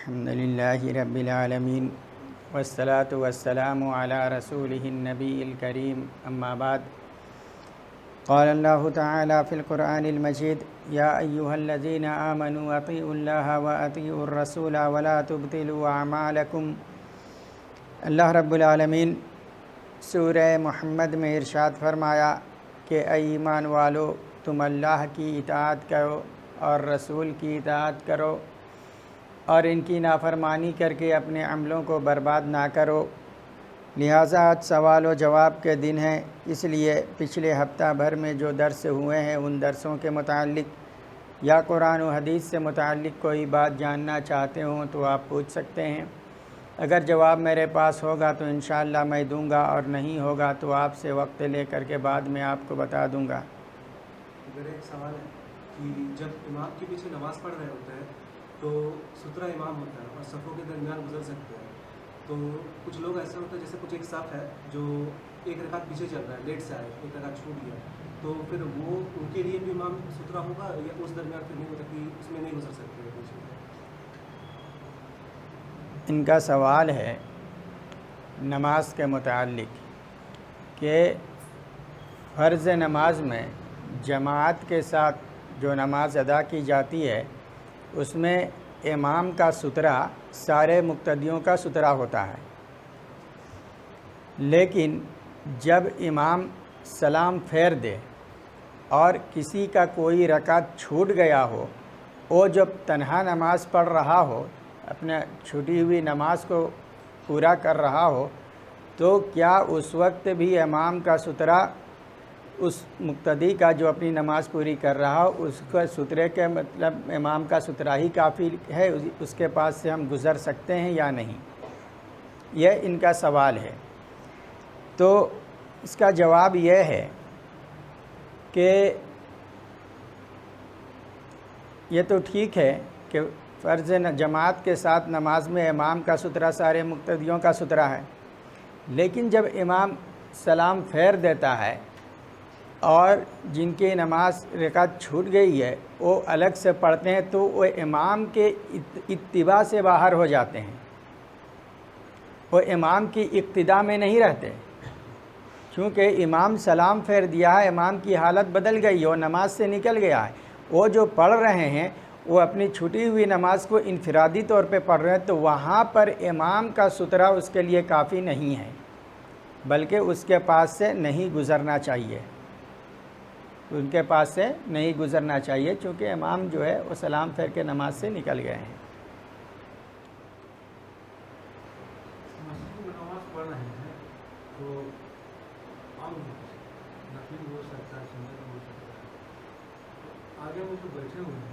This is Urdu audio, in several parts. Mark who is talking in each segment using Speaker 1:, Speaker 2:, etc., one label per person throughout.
Speaker 1: الحمد للہ رب العالمین والصلاة والسلام علی رسولہ النبی الکریم اما بعد قال اللہ تعالی فی القرآن المجید یا ایہا الذین آمنوا اطیعوا اللہ واطیعوا الرسول ولا تبطلوا اعمالکم۔ اللہ رب العالمین سورہ محمد میں ارشاد فرمایا کہ اے ایمان والو، تم اللہ کی اطاعت کرو اور رسول کی اطاعت کرو اور ان کی نافرمانی کر کے اپنے عملوں کو برباد نہ کرو۔ لہٰذا آج سوال و جواب کے دن ہیں، اس لیے پچھلے ہفتہ بھر میں جو درس ہوئے ہیں ان درسوں کے متعلق یا قرآن و حدیث سے متعلق کوئی بات جاننا چاہتے ہوں تو آپ پوچھ سکتے ہیں۔ اگر جواب میرے پاس ہوگا تو انشاءاللہ میں دوں گا، اور نہیں ہوگا تو آپ سے وقت لے کر کے بعد میں آپ کو بتا دوں گا۔
Speaker 2: اگر ایک سوال ہے کہ جب امام کے پیچھے نماز پڑھ رہے ہوتے ہیں تو سترہ امام ہوتا ہے اور صفوں کے درمیان گزر سکتے ہیں، تو کچھ لوگ ایسے ہوتے ہیں جیسے کچھ ایک صف ہے جو ایک رکعت پیچھے چل رہا ہے، لیٹ سے آئے، ایک رکعت چھوٹ گیا، تو پھر وہ ان کے لیے بھی امام سترہ ہوگا یا اس درمیان پھر نہیں ہوتا کہ اس میں نہیں گزر سکتے پیچھے؟
Speaker 1: ان کا سوال ہے نماز کے متعلق کہ فرض نماز میں جماعت کے ساتھ جو نماز ادا کی جاتی ہے اس میں امام کا سترہ سارے مقتدیوں کا سترہ ہوتا ہے، لیکن جب امام سلام پھیر دے اور کسی کا کوئی رکعت چھوٹ گیا ہو، وہ جب تنہا نماز پڑھ رہا ہو، اپنے چھوٹی ہوئی نماز کو پورا کر رہا ہو، تو کیا اس وقت بھی امام کا سترہ اس مقتدی کا جو اپنی نماز پوری کر رہا ہو اس کا سترے کے مطلب امام کا سترہ ہی کافی ہے، اس کے پاس سے ہم گزر سکتے ہیں یا نہیں؟ یہ ان کا سوال ہے۔ تو اس کا جواب یہ ہے کہ یہ تو ٹھیک ہے کہ فرض جماعت کے ساتھ نماز میں امام کا سترہ سارے مقتدیوں کا سترہ ہے، لیکن جب امام سلام پھیر دیتا ہے اور جن کی نماز رکعت چھوٹ گئی ہے وہ الگ سے پڑھتے ہیں تو وہ امام کے اتباع سے باہر ہو جاتے ہیں، وہ امام کی اقتداء میں نہیں رہتے، کیونکہ امام سلام پھیر دیا ہے، امام کی حالت بدل گئی ہے، وہ نماز سے نکل گیا ہے۔ وہ جو پڑھ رہے ہیں وہ اپنی چھٹی ہوئی نماز کو انفرادی طور پہ پڑھ رہے ہیں، تو وہاں پر امام کا سترہ اس کے لیے کافی نہیں ہے، بلکہ اس کے پاس سے نہیں گزرنا چاہیے، ان کے پاس سے نہیں گزرنا چاہیے، چونکہ امام جو ہے وہ سلام پھیر کے نماز سے نکل گئے ہیں۔
Speaker 2: مسجد میں نماز پڑھ رہے ہیں تو عام نفل ہو سکتا ہے، سنت ہو سکتا ہے، آگے وہ جو بیٹھے ہوئے ہیں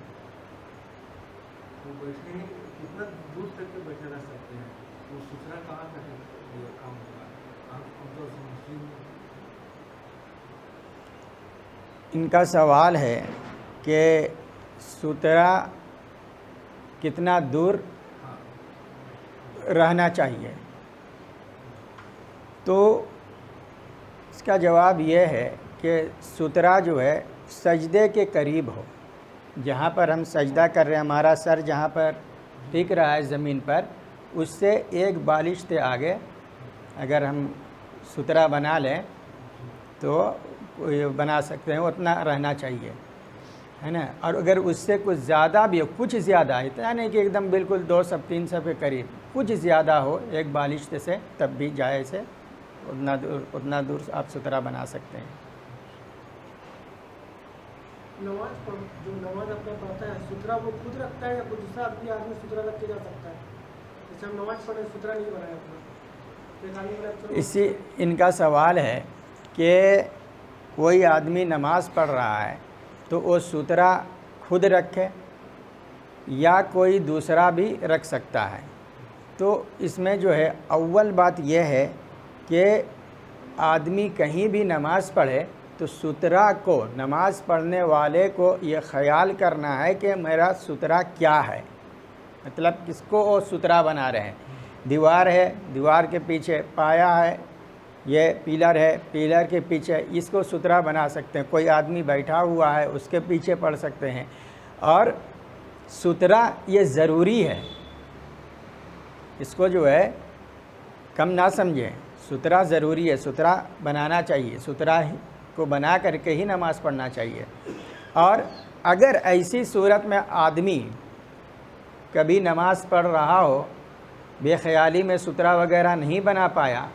Speaker 2: وہ بیٹھے ہیں، کتنا دور تک کے بیٹھے رہ سکتے ہیں؟ وہ سترہ کہاں تک یہ کام ہوگا عام طور سے مسجد میں؟
Speaker 1: ان کا سوال ہے کہ سترہ کتنا دور رہنا چاہیے، تو اس کا جواب یہ ہے کہ سترہ جو ہے سجدے کے قریب ہو، جہاں پر ہم سجدہ کر رہے ہیں، ہمارا سر جہاں پر ٹک رہا ہے زمین پر، اس سے ایک بالشت آگے اگر ہم سترہ بنا لیں تو بنا سکتے ہیں، اتنا رہنا چاہیے، ہے نا۔ اور اگر اس سے کچھ زیادہ بھی ہو، کچھ زیادہ ہے، اتنا نہیں کہ ایک دم بالکل 2 صف 3 صف کے قریب، کچھ زیادہ ہو ایک بالشت سے، تب بھی جائز ہے، اتنا دور آپ سترہ بنا سکتے ہیں۔
Speaker 3: جو نماز اپنا پڑھتا ہے سترہ وہ خود رکھتا ہے یا کوئی دوسرا آدمی سترہ رکھ کے جا سکتا ہے؟ جیسے ہم نماز پڑھیں سترہ نہیں بنایا اپنا،
Speaker 1: اسی ان کا سوال ہے کہ کوئی آدمی نماز پڑھ رہا ہے تو وہ سترہ خود رکھے یا کوئی دوسرا بھی رکھ سکتا ہے؟ تو اس میں جو ہے اول بات یہ ہے کہ آدمی کہیں بھی نماز پڑھے تو سترہ کو، نماز پڑھنے والے کو یہ خیال کرنا ہے کہ میرا سترہ کیا ہے، مطلب کس کو وہ سترہ بنا رہے ہیں۔ دیوار ہے، دیوار کے پیچھے پایا ہے، یہ پیلر ہے، پیلر کے پیچھے اس کو سترہ بنا سکتے ہیں، کوئی آدمی بیٹھا ہوا ہے اس کے پیچھے پڑھ سکتے ہیں، اور سترہ یہ ضروری ہے، اس کو جو ہے کم نہ سمجھیں، سترہ ضروری ہے، سترہ بنانا چاہیے، سترہ کو بنا کر کے ہی نماز پڑھنا چاہیے۔ اور اگر ایسی صورت میں آدمی کبھی نماز پڑھ رہا ہو، بے خیالی میں سترہ وغیرہ نہیں بنا پایا،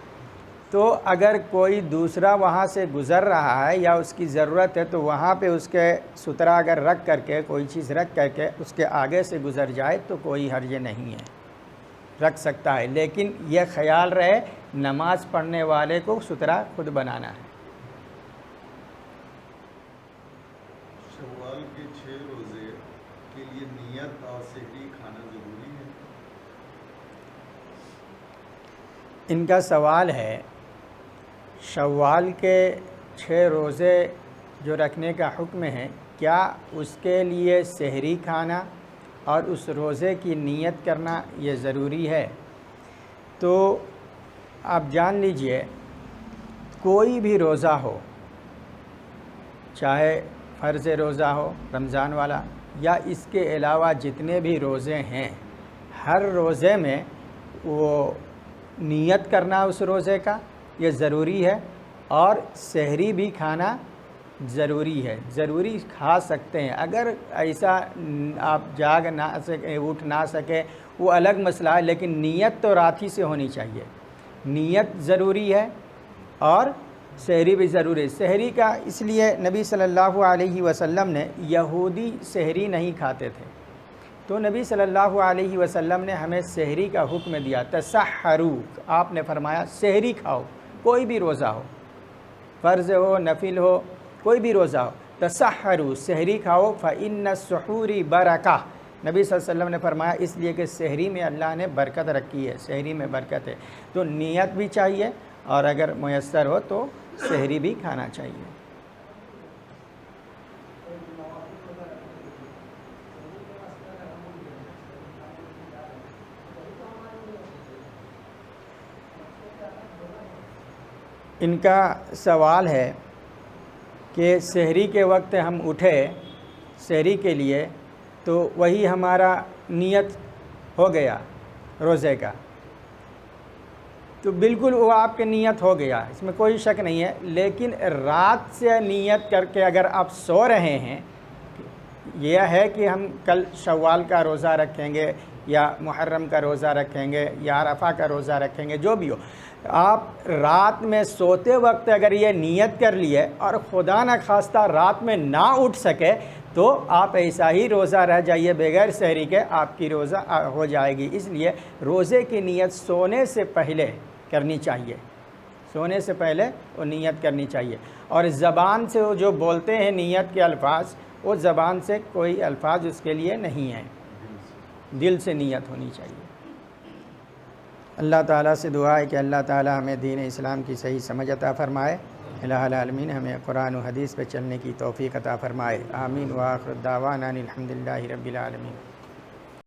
Speaker 1: تو اگر کوئی دوسرا وہاں سے گزر رہا ہے یا اس کی ضرورت ہے تو وہاں پہ اس کے سترہ اگر رکھ کر کے، کوئی چیز رکھ کر کے اس کے آگے سے گزر جائے تو کوئی حرج نہیں ہے، رکھ سکتا ہے، لیکن یہ خیال رہے نماز پڑھنے والے کو سترہ خود بنانا ہے۔
Speaker 4: شوال کے 6 روزے کے لیے نیت اور سحری کھانا ضروری ہے؟
Speaker 1: ان کا سوال ہے شوال کے 6 روزے جو رکھنے کا حکم ہے، کیا اس کے لیے سحری کھانا اور اس روزے کی نیت کرنا یہ ضروری ہے؟ تو آپ جان لیجئے کوئی بھی روزہ ہو، چاہے فرض روزہ ہو رمضان والا یا اس کے علاوہ جتنے بھی روزے ہیں، ہر روزے میں وہ نیت کرنا اس روزے کا یہ ضروری ہے، اور سحری بھی کھانا ضروری ہے، ضروری کھا سکتے ہیں۔ اگر ایسا آپ جاگ نہ سکے، اٹھ نہ سکے، وہ الگ مسئلہ ہے، لیکن نیت تو رات ہی سے ہونی چاہیے، نیت ضروری ہے اور سحری بھی ضروری ہے۔ سحری کا اس لیے نبی صلی اللہ علیہ وسلم نے، یہودی سحری نہیں کھاتے تھے، تو نبی صلی اللہ علیہ وسلم نے ہمیں سحری کا حکم دیا، تسحروا، آپ نے فرمایا سحری کھاؤ، کوئی بھی روزہ ہو، فرض ہو نفل ہو، کوئی بھی روزہ ہو، تسحروا، سحری کھاؤ، فإن السحور برکہ، نبی صلی اللہ علیہ وسلم نے فرمایا اس لیے کہ سحری میں اللہ نے برکت رکھی ہے، سحری میں برکت ہے، تو نیت بھی چاہیے اور اگر میسر ہو تو سحری بھی کھانا چاہیے۔ ان کا سوال ہے کہ سحری کے وقت ہم اٹھے سحری کے لیے تو وہی ہمارا نیت ہو گیا روزے کا، تو بالکل وہ آپ کی نیت ہو گیا، اس میں کوئی شک نہیں ہے، لیکن رات سے نیت کر کے اگر آپ سو رہے ہیں، یہ ہے کہ ہم کل شوال کا روزہ رکھیں گے یا محرم کا روزہ رکھیں گے یا عرفہ کا روزہ رکھیں گے، جو بھی ہو، آپ رات میں سوتے وقت اگر یہ نیت کر لیے اور خدا نہ خواستہ رات میں نہ اٹھ سکے تو آپ ایسا ہی روزہ رہ جائیے بغیر سحری کے، آپ کی روزہ ہو جائے گی۔ اس لیے روزے کی نیت سونے سے پہلے کرنی چاہیے، سونے سے پہلے وہ نیت کرنی چاہیے، اور زبان سے وہ جو بولتے ہیں نیت کے الفاظ، وہ زبان سے کوئی الفاظ اس کے لیے نہیں ہیں، دل سے نیت ہونی چاہیے۔ اللہ تعالیٰ سے دعا ہے کہ اللہ تعالیٰ ہمیں دین اسلام کی صحیح سمجھ عطا فرمائے، الہ العالمین ہمیں قرآن و حدیث پہ چلنے کی توفیق عطا فرمائے، آمین، وآخر دعوانا الحمدللہ رب العالمین۔